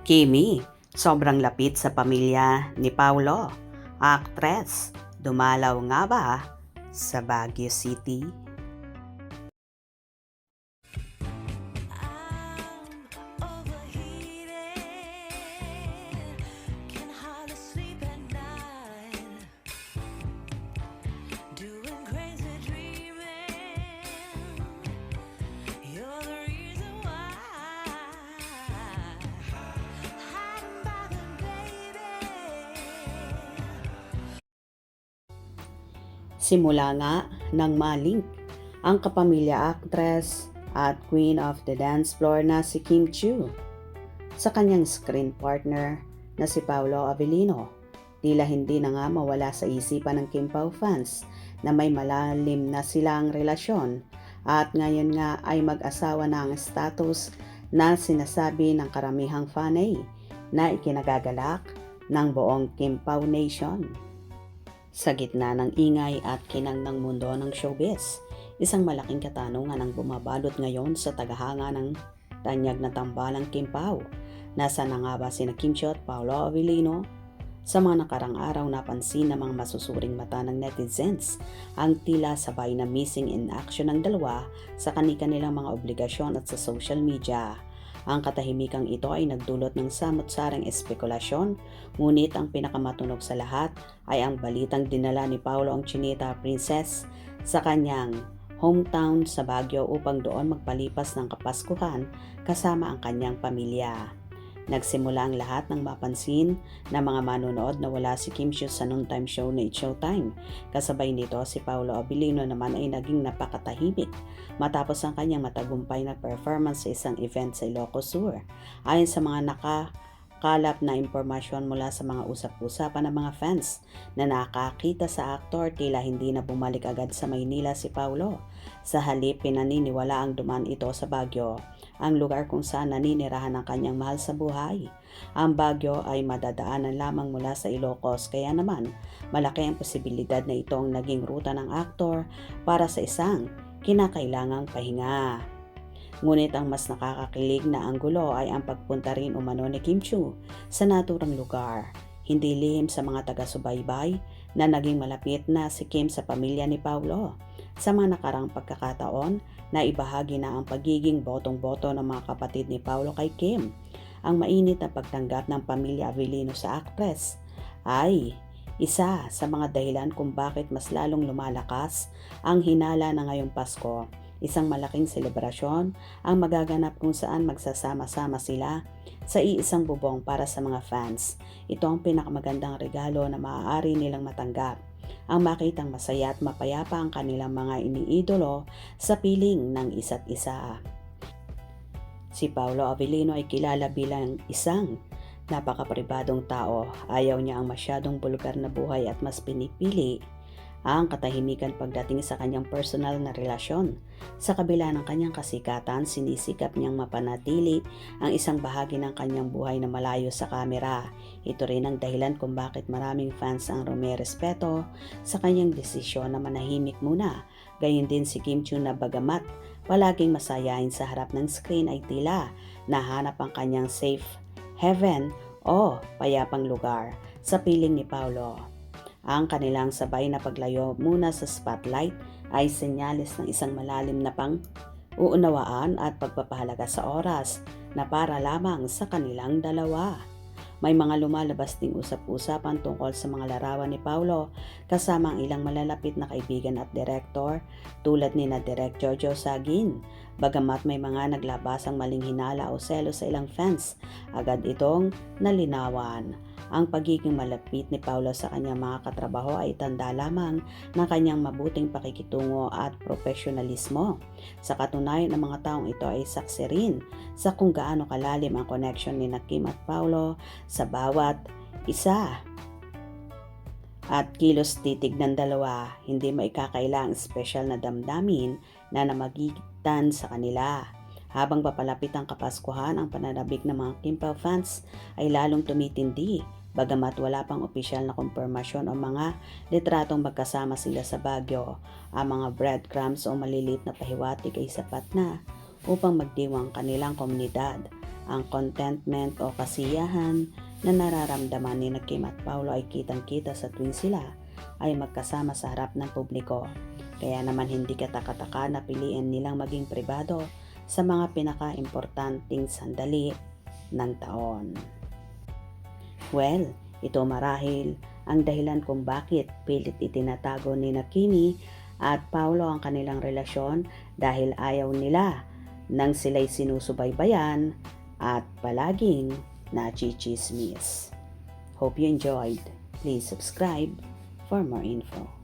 Kimi, sobrang lapit sa pamilya ni Paulo. Actress, dumalaw nga ba sa Baguio City? Can hardly sleep at night, doing crazy dreaming. You're the reason why. Hiding by the baby. Simula nga ng malink ang kapamilya actress at queen of the dance floor na si Kim Chiu sa kanyang screen partner na si Paolo Avellino. Tila hindi na nga mawala sa isipan ng Kim Pao fans na may malalim na silang relasyon at ngayon nga ay mag-asawa na ang status na sinasabi ng karamihang fanay na ikinagagalak ng buong Kim Pao Nation. Sa gitna ng ingay at kinang ng mundo ng showbiz, isang malaking katanungan ang bumabalot ngayon sa tagahanga ng tanyag na tambalang Kim Pao. Nasaan na nga ba sina Kim Chiu at Paolo Avellino? Sa mga nakarang araw napansin ng mga masusuring mata ng netizens ang tila sabay na missing in action ng dalawa sa kanilang mga obligasyon at sa social media. Ang katahimikang ito ay nagdulot ng samot-sarang espekulasyon, ngunit ang pinakamatunog sa lahat ay ang balitang dinala ni Paolo ang Chinita Princess sa kanyang hometown sa Baguio upang doon magpalipas ng Kapaskuhan kasama ang kanyang pamilya. Nagsimula ang lahat ng mapansin na mga manonood na wala si Kim Chiu sa noontime show na It's Showtime. Kasabay nito si Paolo Avellino naman ay naging napakatahimik matapos ang kanyang matagumpay na performance sa isang event sa Ilocos Sur. Ayon sa mga nakakalap na impormasyon mula sa mga usap-usapan ng mga fans na nakakita sa aktor, tila hindi na bumalik agad sa Maynila si Paolo. Sa halip, pinaniniwala ang duman ito sa Baguio, ang lugar kung saan naninirahan ang kanyang mahal sa buhay. Ang Baguio ay madadaanan lamang mula sa Ilocos, kaya naman malaki ang posibilidad na ito ang naging ruta ng aktor para sa isang kinakailangang pahinga. Ngunit ang mas nakakakilig na anggulo ay ang pagpunta rin umano ni Kim Chiu sa naturang lugar. Hindi lihim sa mga taga-subaybay na naging malapit na si Kim sa pamilya ni Paolo. Sa mga nakarang pagkakataon, na ibahagi na ang pagiging botong-boto ng mga kapatid ni Paolo kay Kim. Ang mainit na pagtanggap ng pamilya Avellino sa actress ay isa sa mga dahilan kung bakit mas lalong lumalakas ang hinala na ngayong Pasko. Isang malaking selebrasyon ang magaganap kung saan magsasama-sama sila sa iisang bubong para sa mga fans. Ito ang pinakamagandang regalo na maaari nilang matanggap, ang makitang masaya at mapayapa ang kanilang mga iniidolo sa piling ng isa't isa. Si Paolo Avellino ay kilala bilang isang napakapribadong tao. Ayaw niya ang masyadong bulgar na buhay at mas pinipili ang katahimikan pagdating sa kanyang personal na relasyon. Sa kabila ng kanyang kasikatan, sinisikap niyang mapanatili ang isang bahagi ng kanyang buhay na malayo sa kamera. Ito rin ang dahilan kung bakit maraming fans ang rumerespeto sa kanyang desisyon na manahimik muna. Gayon din si Kim Chiu na bagamat palaging masayahin sa harap ng screen ay tila nahanap ang kanyang safe haven o payapang lugar sa piling ni Paolo. Ang kanilang sabay na paglayo muna sa spotlight ay senyales ng isang malalim na pang-uunawaan at pagpapahalaga sa oras na para lamang sa kanilang dalawa. May mga lumalabas ding usap-usapan tungkol sa mga larawan ni Paolo kasama ang ilang malalapit na kaibigan at direktor tulad ni na Direk Jojo Sagin. Bagamat may mga naglabasang maling hinala o selos sa ilang fans, agad itong nalinawan. Ang pagiging malapit ni Paolo sa kanyang mga katrabaho ay tanda lamang ng kanyang mabuting pakikitungo at profesionalismo. Sa katunayan, ang mga taong ito ay saksi rin sa kung gaano kalalim ang connection ni Kim at Paolo sa bawat isa. At kilos titig ng dalawa, hindi maikakaila ang espesyal na damdamin na namagitan sa kanila. Habang papalapit ang Kapaskuhan, ang pananabik ng mga Kim Pao fans ay lalong tumitindi. Bagamat wala pang opisyal na kumpirmasyon o mga litratong magkasama sila sa Baguio, ang mga breadcrumbs o maliliit na pahiwatig ay sapat na upang magdiwang kanilang komunidad. Ang contentment o kasiyahan na nararamdaman ni Kim at Paolo ay kitang-kita sa tuwing sila ay magkasama sa harap ng publiko. Kaya naman hindi kataka-taka na piliin nilang maging pribado sa mga pinaka-importanting sandali ng taon. Well, ito marahil ang dahilan kung bakit pilit itinatago ni Kimi at Paolo ang kanilang relasyon dahil ayaw nila nang sila'y sinusubaybayan at palaging nachichismis. Hope you enjoyed. Please subscribe for more info.